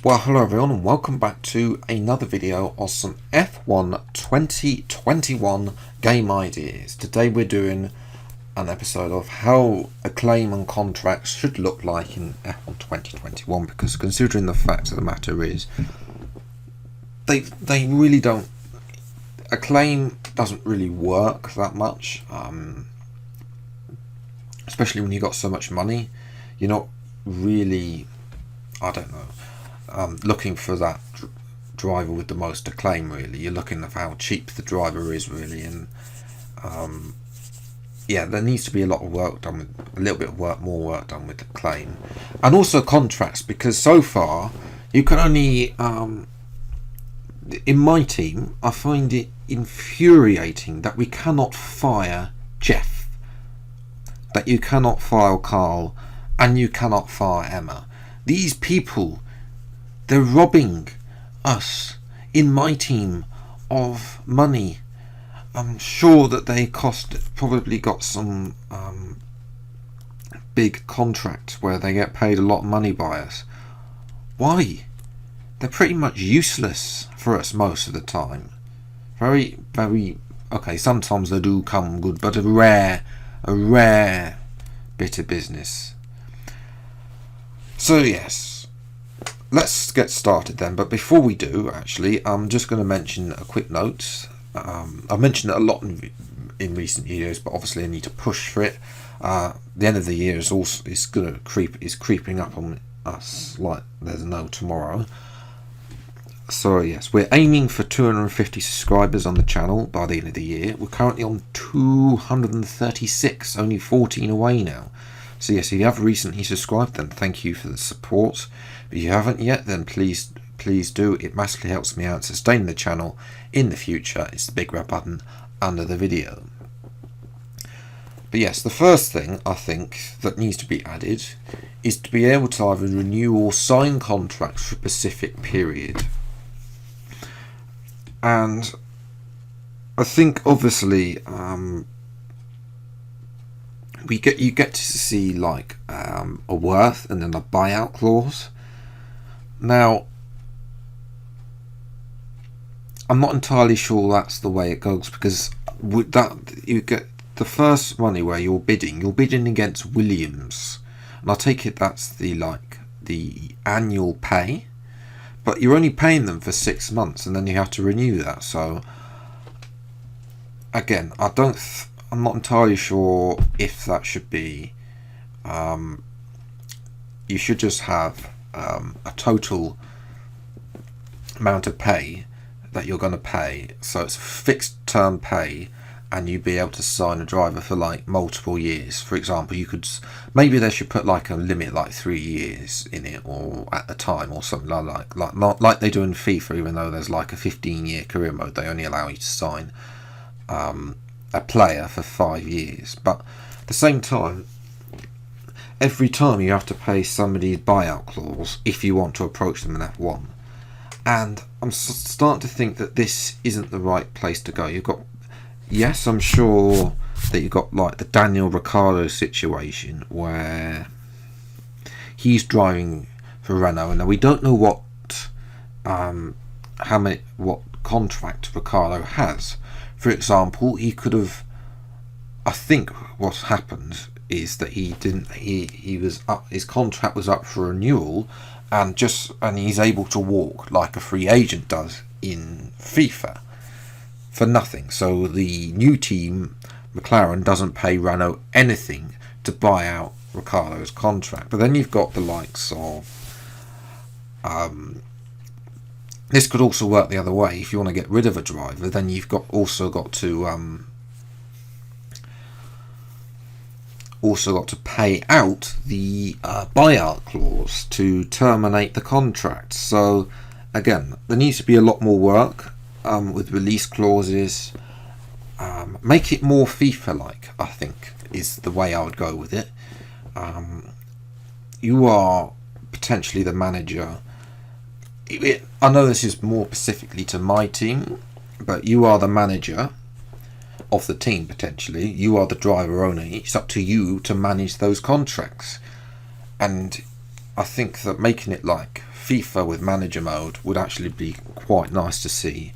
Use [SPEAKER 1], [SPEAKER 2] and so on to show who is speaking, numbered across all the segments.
[SPEAKER 1] Well, hello everyone and welcome back to another video of some F1 2021 game ideas. Today we're doing an episode of how acclaim and contracts should look like in F1 2021, because considering the fact of the matter is they really don't, acclaim doesn't really work that much, especially when you got so much money. You're not really, I don't know, looking for that driver with the most acclaim. Really, you're looking at how cheap the driver is, really, and yeah, there needs to be a lot of work done with, a little bit of more work done with acclaim, and also contracts, because so far you can only, in my team, I find it infuriating that we cannot fire Jeff, that you cannot fire Carl, and you cannot fire Emma. These people, they're robbing us in my team of money. I'm sure that they probably got some big contract where they get paid a lot of money by us. Why? They're pretty much useless for us most of the time. Very, very, okay, sometimes they do come good, but a rare bit of business. So yes, let's get started then. But before we do, actually, I'm just going to mention a quick note. I've mentioned it a lot in recent years, but obviously I need to push for it. The end of the year is creeping up on us like there's no tomorrow. So yes, we're aiming for 250 subscribers on the channel by the end of the year. We're currently on 236, only 14 away now. So yes, if you have recently subscribed, then thank you for the support. But if you haven't yet, then please do. It massively helps me out sustain the channel in the future. It's the big red button under the video. But yes, the first thing I think that needs to be added is to be able to either renew or sign contracts for a specific period. And I think obviously you get to see like a worth and then a buyout clause. Now, I'm not entirely sure that's the way it goes, because with that you get the first money where you're bidding against Williams, and I take it that's the annual pay, but you're only paying them for 6 months and then you have to renew that. So again, I'm not entirely sure if that should be, you should just have a total amount of pay that you're going to pay, so it's fixed term pay, and you'd be able to sign a driver for like multiple years. For example, you could, maybe they should put like a limit, like 3 years in it, or at the time, or something like they do in FIFA. Even though there's like a 15-year career mode, they only allow you to sign a player for 5 years. But at the same time, every time you have to pay somebody's buyout clause if you want to approach them in F1. And I'm starting to think that this isn't the right place to go. You've got, yes, I'm sure that you've got like the Daniel Ricciardo situation where he's driving for Renault, and we don't know what contract Ricciardo has. For example, he could have, I think what's happened is that his contract was up for renewal, and he's able to walk like a free agent does in FIFA for nothing. So the new team, McLaren, doesn't pay Renault anything to buy out Ricciardo's contract. But then you've got the likes of, this could also work the other way. If you want to get rid of a driver, then you've also got to pay out the buyout clause to terminate the contract. So again, there needs to be a lot more work with release clauses. Make it more FIFA-like, I think, is the way I would go with it. You are potentially the manager. I know this is more specifically to my team, but you are the manager of the team. Potentially you are the driver owner. It's up to you to manage those contracts, and I think that making it like FIFA with manager mode would actually be quite nice to see,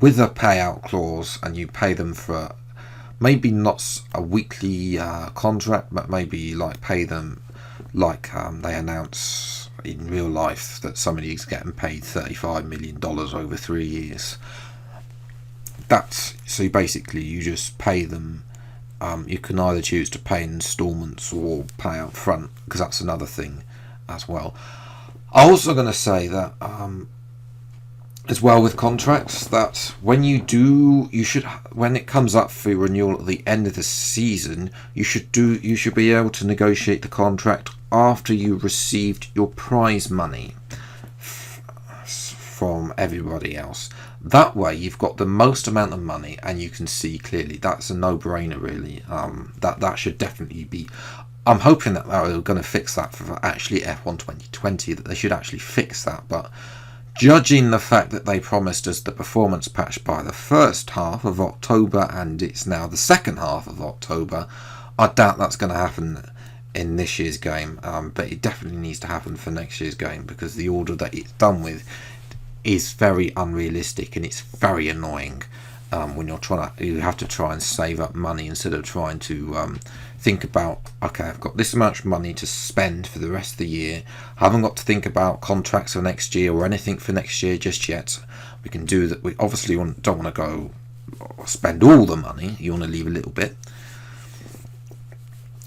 [SPEAKER 1] with a payout clause, and you pay them for maybe not a weekly contract, but maybe like pay them like they announce in real life that somebody's getting paid $35 million over 3 years. That's so basically you just pay them. You can either choose to pay in installments or pay up front, because that's another thing as well. I'm also going to say that as well with contracts, that when you should, when it comes up for renewal at the end of the season, you should be able to negotiate the contract after you received your prize money from everybody else. That way you've got the most amount of money and you can see clearly. That's a no-brainer, really. That should definitely be. I'm hoping that they're going to fix that for actually F1 2020, that they should actually fix that. But judging the fact that they promised us the performance patch by the first half of October and it's now the second half of October, I doubt that's going to happen in this year's game. But it definitely needs to happen for next year's game, because the order that it's done with is very unrealistic and it's very annoying when you have to try and save up money instead of trying to think about, okay, I've got this much money to spend for the rest of the year. I haven't got to think about contracts for next year or anything for next year just yet. We can do that. We obviously don't want to go spend all the money. You want to leave a little bit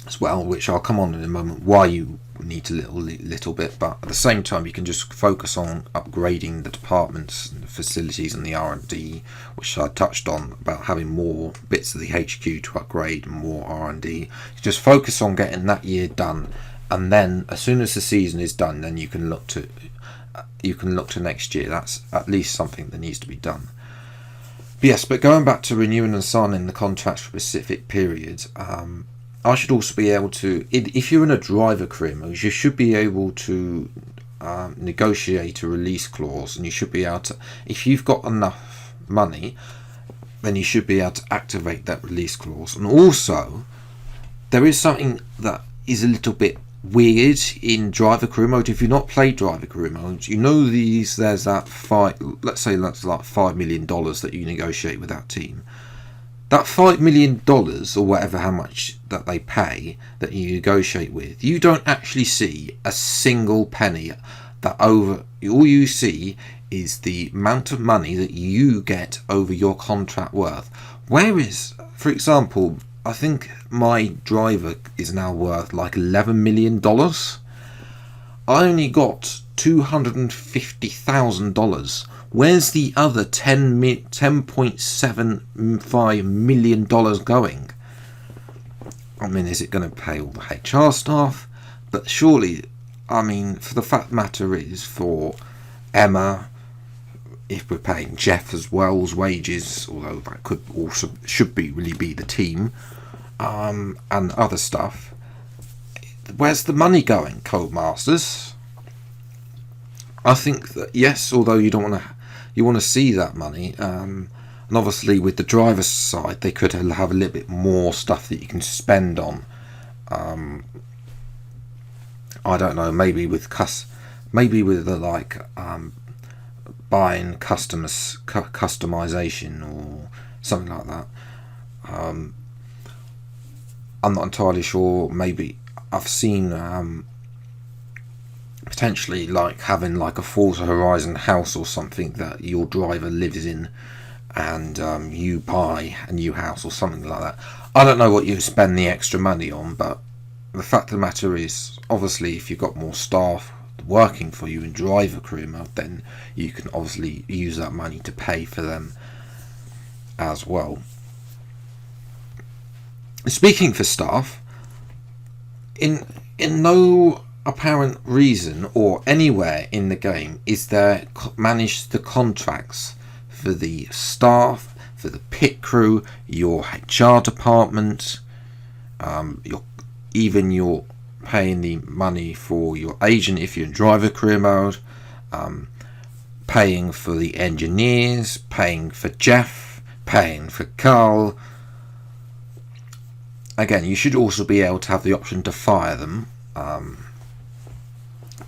[SPEAKER 1] as well, which I'll come on in a moment why you need a little bit, but at the same time you can just focus on upgrading the departments and the facilities and the R&D, which I touched on about having more bits of the HQ to upgrade and more R&D. Just focus on getting that year done, and then as soon as the season is done, then you can look to next year. That's at least something that needs to be done. But yes, but going back to renewing and signing the contracts for specific periods, I should also be able to, if you're in a driver career mode, you should be able to negotiate a release clause, and you should be able to, if you've got enough money, then you should be able to activate that release clause. And also, there is something that is a little bit weird in driver career mode. If you've not played driver career mode, you know there's that let's say that's like $5 million that you negotiate with that team. That $5 million or whatever, how much that they pay that you negotiate with, you don't actually see a single penny. All you see is the amount of money that you get over your contract worth. Whereas, for example, I think my driver is now worth like $11 million. I only got $250,000. Where's the other $10.75 million going? I mean, is it going to pay all the HR staff? But surely, I mean, for the fact of the matter is, for Emma, if we're paying Jeff as well's wages, although that should really be the team, and other stuff, where's the money going, Codemasters? I think that yes, although you want to see that money, and obviously with the driver's side they could have a little bit more stuff that you can spend on. I don't know, maybe with buying customization or something like that. I'm not entirely sure. Maybe I've seen potentially like having like a Forza Horizon house or something that your driver lives in, and you buy a new house or something like that. I don't know what you spend the extra money on, but the fact of the matter is, obviously if you've got more staff working for you in driver career mode, then you can obviously use that money to pay for them as well. Speaking for staff, in no apparent reason or anywhere in the game is there managed the contracts for the staff, for the pit crew, your HR department, you're paying the money for your agent if you're in driver career mode, paying for the engineers, paying for Jeff, paying for Carl. Again, you should also be able to have the option to fire them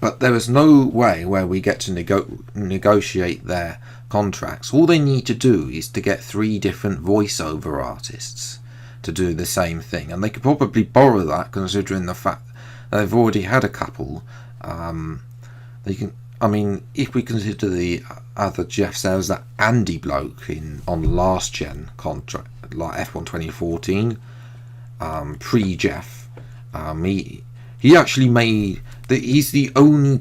[SPEAKER 1] But there is no way where we get to negotiate their contracts. All they need to do is to get 3 different voiceover artists to do the same thing, and they could probably borrow that, considering the fact that they've already had a couple. They can. I mean, if we consider the other Jeffs, there was that Andy bloke on the last gen contract, like F1 2014, pre-Jeff. He actually made. He's the only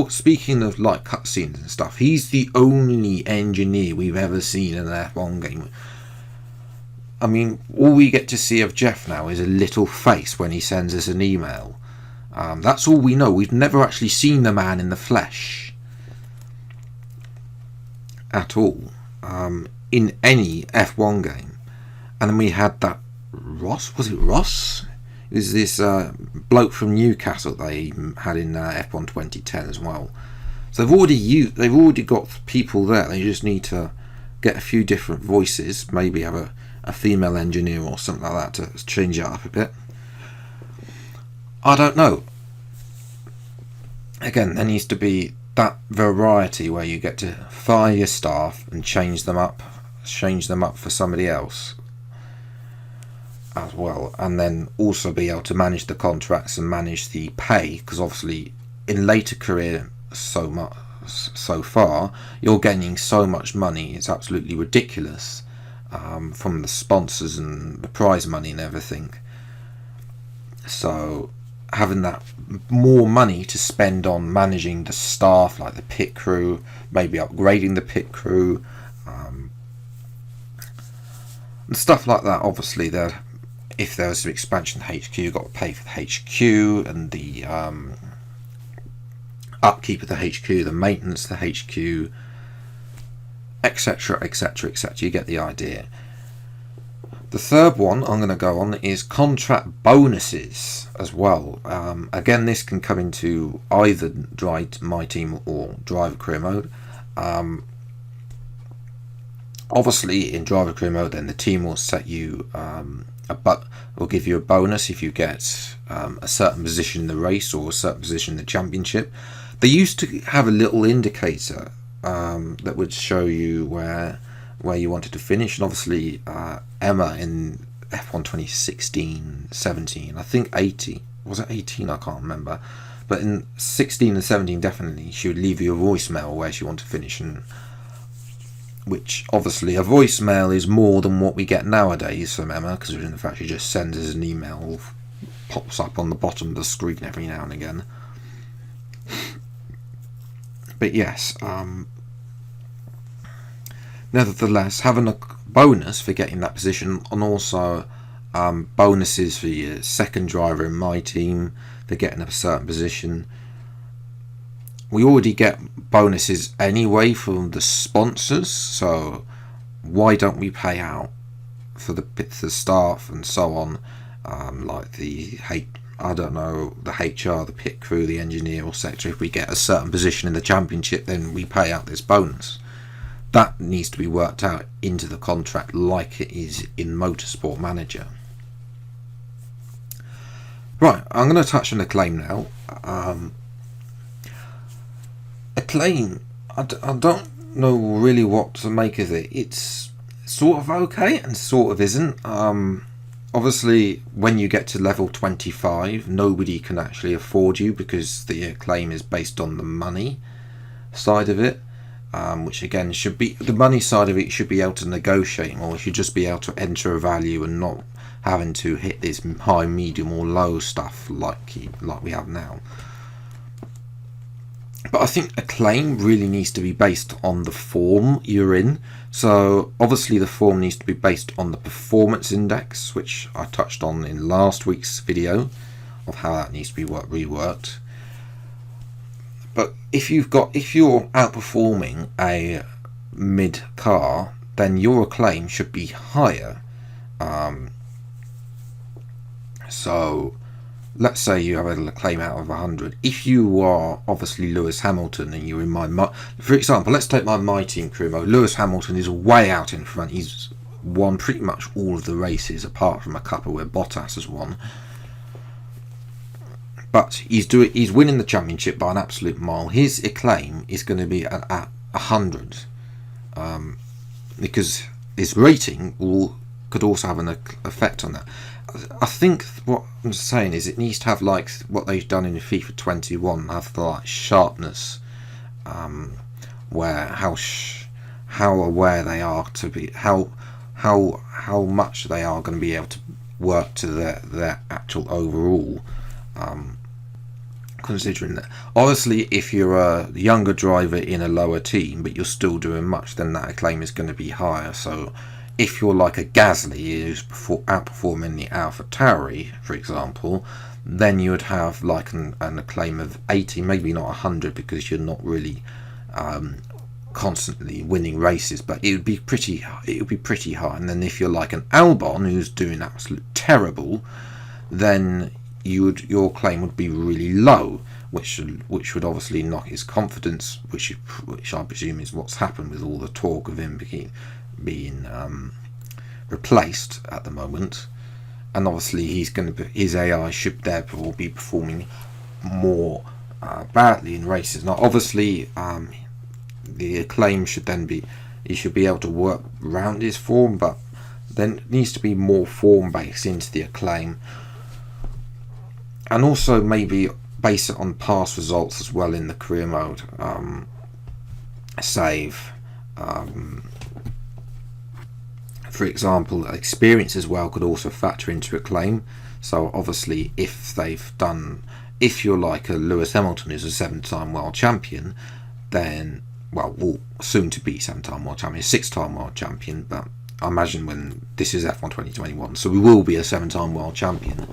[SPEAKER 1] speaking of like cutscenes and stuff, he's the only engineer we've ever seen in an F1 game. I mean, all we get to see of Jeff now is a little face when he sends us an email. That's all we know. We've never actually seen the man in the flesh at all, in any F1 game. And then we had that Ross. Was it Ross? It was this bloke from Newcastle they had in F1 2010 as well. So they've already got people there. They just need to get a few different voices. Maybe have a female engineer or something like that to change it up a bit. I don't know. Again, there needs to be that variety where you get to fire your staff and change them up for somebody else as well, and then also be able to manage the contracts and manage the pay, because obviously in later career so far you're gaining so much money, it's absolutely ridiculous, from the sponsors and the prize money and everything. So having that more money to spend on managing the staff, like the pit crew, maybe upgrading the pit crew, and stuff like that. Obviously if there was an expansion HQ, you've got to pay for the HQ and the upkeep of the HQ, the maintenance of the HQ, etc, etc, etc. You get the idea. The third one I'm going to go on is contract bonuses as well. Again, this can come into either Drive My Team or Driver Career Mode. Obviously in Driver Career Mode, then the team will set you will give you a bonus if you get a certain position in the race or a certain position in the championship. They used to have a little indicator that would show you where you wanted to finish, and obviously Emma in F1 2016-17, I think 18, was it 18? I can't remember, but in 16 and 17 definitely she would leave you a voicemail where she wanted to finish, and which obviously a voicemail is more than what we get nowadays from Emma, because in fact she just sends us an email, pops up on the bottom of the screen every now and again. But yes, nevertheless, having a bonus for getting that position, and also bonuses for your second driver in my team for getting a certain position. We already get bonuses anyway from the sponsors, so why don't we pay out for the staff and so on, like the HR, the pit crew, the engineer, etc. If we get a certain position in the championship, then we pay out this bonus. That needs to be worked out into the contract like it is in Motorsport Manager. Right, I'm going to touch on ACCLAIM now. ACCLAIM, I don't know really what to make of it. It's sort of okay and sort of isn't. Obviously, when you get to level 25, nobody can actually afford you, because the ACCLAIM is based on the money side of it. Which again should be the money side of it, should be able to negotiate, or you should just be able to enter a value and not having to hit this high, medium or low stuff like we have now. But I think ACCLAIM really needs to be based on the form you're in. So obviously the form needs to be based on the performance index, which I touched on in last week's video of how that needs to be reworked. But if you're outperforming a mid car, then your ACCLAIM should be higher. So let's say you have an ACCLAIM out of 100. If you are obviously Lewis Hamilton and you're in for example, let's take my team career mode. Lewis Hamilton is way out in front. He's won pretty much all of the races apart from a couple where Bottas has won. but he's winning the championship by an absolute mile. His acclaim is going to be at 100, because his rating could also have an effect on that. I think what I'm saying is it needs to have like what they've done in FIFA 21, have the like sharpness, where how aware they are to be, how much they are going to be able to work to their actual overall. Considering that, obviously, if you're a younger driver in a lower team but you're still doing much, then that acclaim is going to be higher. So if you're like a Gasly who's outperforming the AlphaTauri, for example, then you would have like an acclaim of 80, maybe not 100, because you're not really constantly winning races, but it would be pretty high. And then if you're like an Albon who's doing absolute terrible, then your claim would be really low, which would obviously knock his confidence, which I presume is what's happened with all the talk of him being replaced at the moment. And obviously his AI should therefore be performing more badly in races. Now obviously the acclaim should then be, he should be able to work around his form, but then it needs to be more form based into the acclaim, and also maybe base it on past results as well in the career mode. Save, for example, experience as well could also factor into a claim. So obviously if you're like a Lewis Hamilton who's a 7-time world champion, then soon to be 7-time world champion, 6-time world champion, but I imagine when this is F1 2021, so we will be a 7-time world champion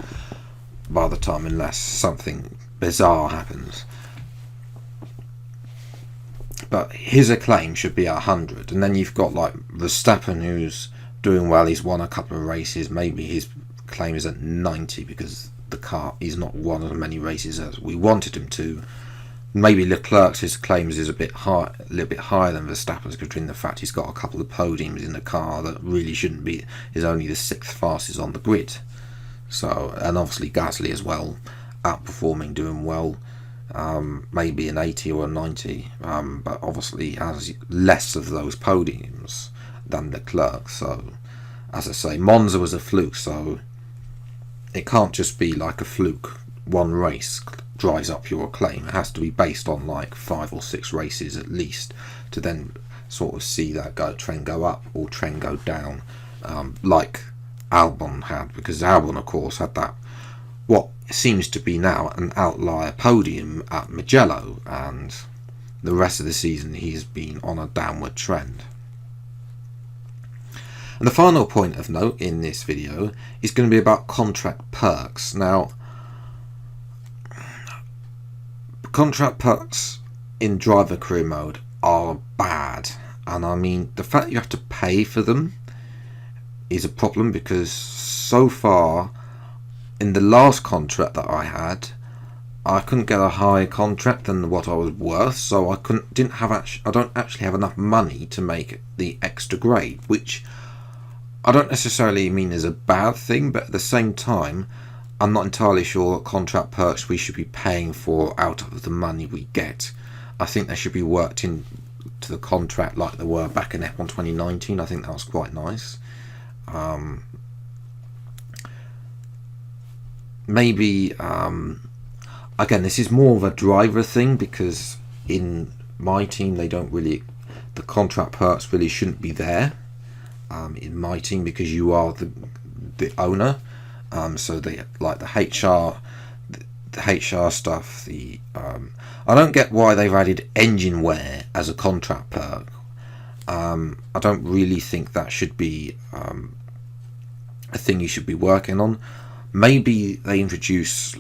[SPEAKER 1] by the time, unless something bizarre happens. But his acclaim should be 100, and then you've got like Verstappen who's doing well, he's won a couple of races, maybe his claim is at 90 because he's not won as many races as we wanted him to. Maybe Leclerc's his claims is a little bit higher than Verstappen's, considering the fact he's got a couple of podiums in the car that really shouldn't be, is only the 6th fastest on the grid. So, and obviously Gasly as well, outperforming, doing well, maybe an 80 or a 90, but obviously has less of those podiums than Leclerc. So, as I say, Monza was a fluke, so it can't just be like a fluke. One race drives up your acclaim. It has to be based on like 5 or 6 races at least to then sort of see that trend go up or trend go down, like Albon had, because Albon of course had that what seems to be now an outlier podium at Mugello, and the rest of the season he's been on a downward trend. And the final point of note in this video is going to be about contract perks. Now, contract perks in driver career mode are bad, and I mean the fact you have to pay for them is a problem, because so far in the last contract that I had, I couldn't get a higher contract than what I was worth, so I don't actually have enough money to make the extra grade, which I don't necessarily mean is a bad thing, but at the same time I'm not entirely sure contract perks we should be paying for out of the money we get. I think they should be worked into the contract like they were back in F1 2019. I think that was quite nice. Maybe again, this is more of a driver thing, because in my team the contract perks really shouldn't be there in my team, because you are the owner. So they like the HR stuff. I don't get why they've added engine wear as a contract perk. I don't really think that should be a thing you should be working on. Maybe they introduce,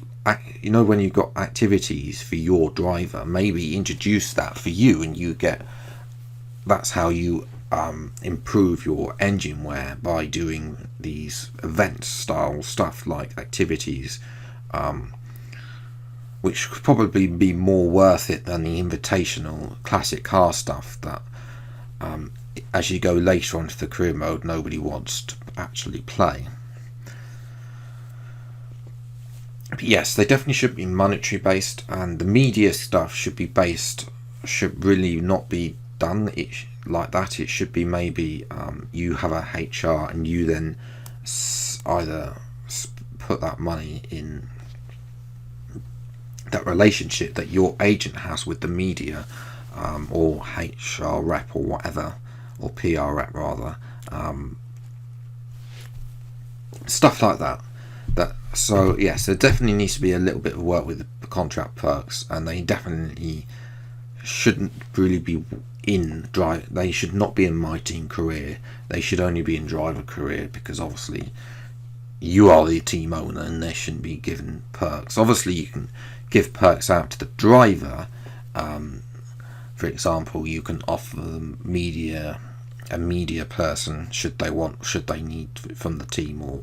[SPEAKER 1] when you've got activities for your driver, maybe introduce that for you, and that's how you improve your engine wear, by doing these event style stuff like activities, which could probably be more worth it than the invitational classic car stuff that as you go later onto the career mode nobody wants to actually play. But yes, they definitely should be monetary based, and the media stuff should really not be done like that. It should be maybe you have a HR and you then either put that money in that relationship that your agent has with the media, or HR rep or whatever, or PR rep rather, stuff like that. So yes, there definitely needs to be a little bit of work with the contract perks, and they definitely shouldn't really be in drive. They should not be in my team career. They should only be in driver career, because obviously you are the team owner and they shouldn't be given perks. Obviously you can give perks out to the driver. For example, you can offer them a media person should they need from the team, or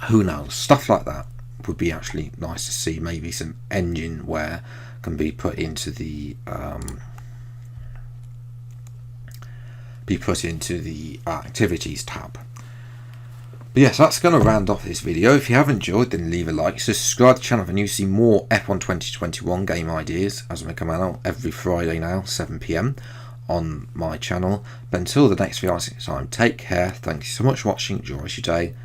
[SPEAKER 1] who knows, stuff like that would be actually nice to see. Maybe some engine wear can be put into the activities tab. But yes, that's going to round off this video. If you have enjoyed, then leave a like, subscribe to the channel if you see more F1 2021 game ideas as they come out every Friday now, 7 PM on my channel. But until the next video time, take care. Thank you so much for watching. Enjoy your day.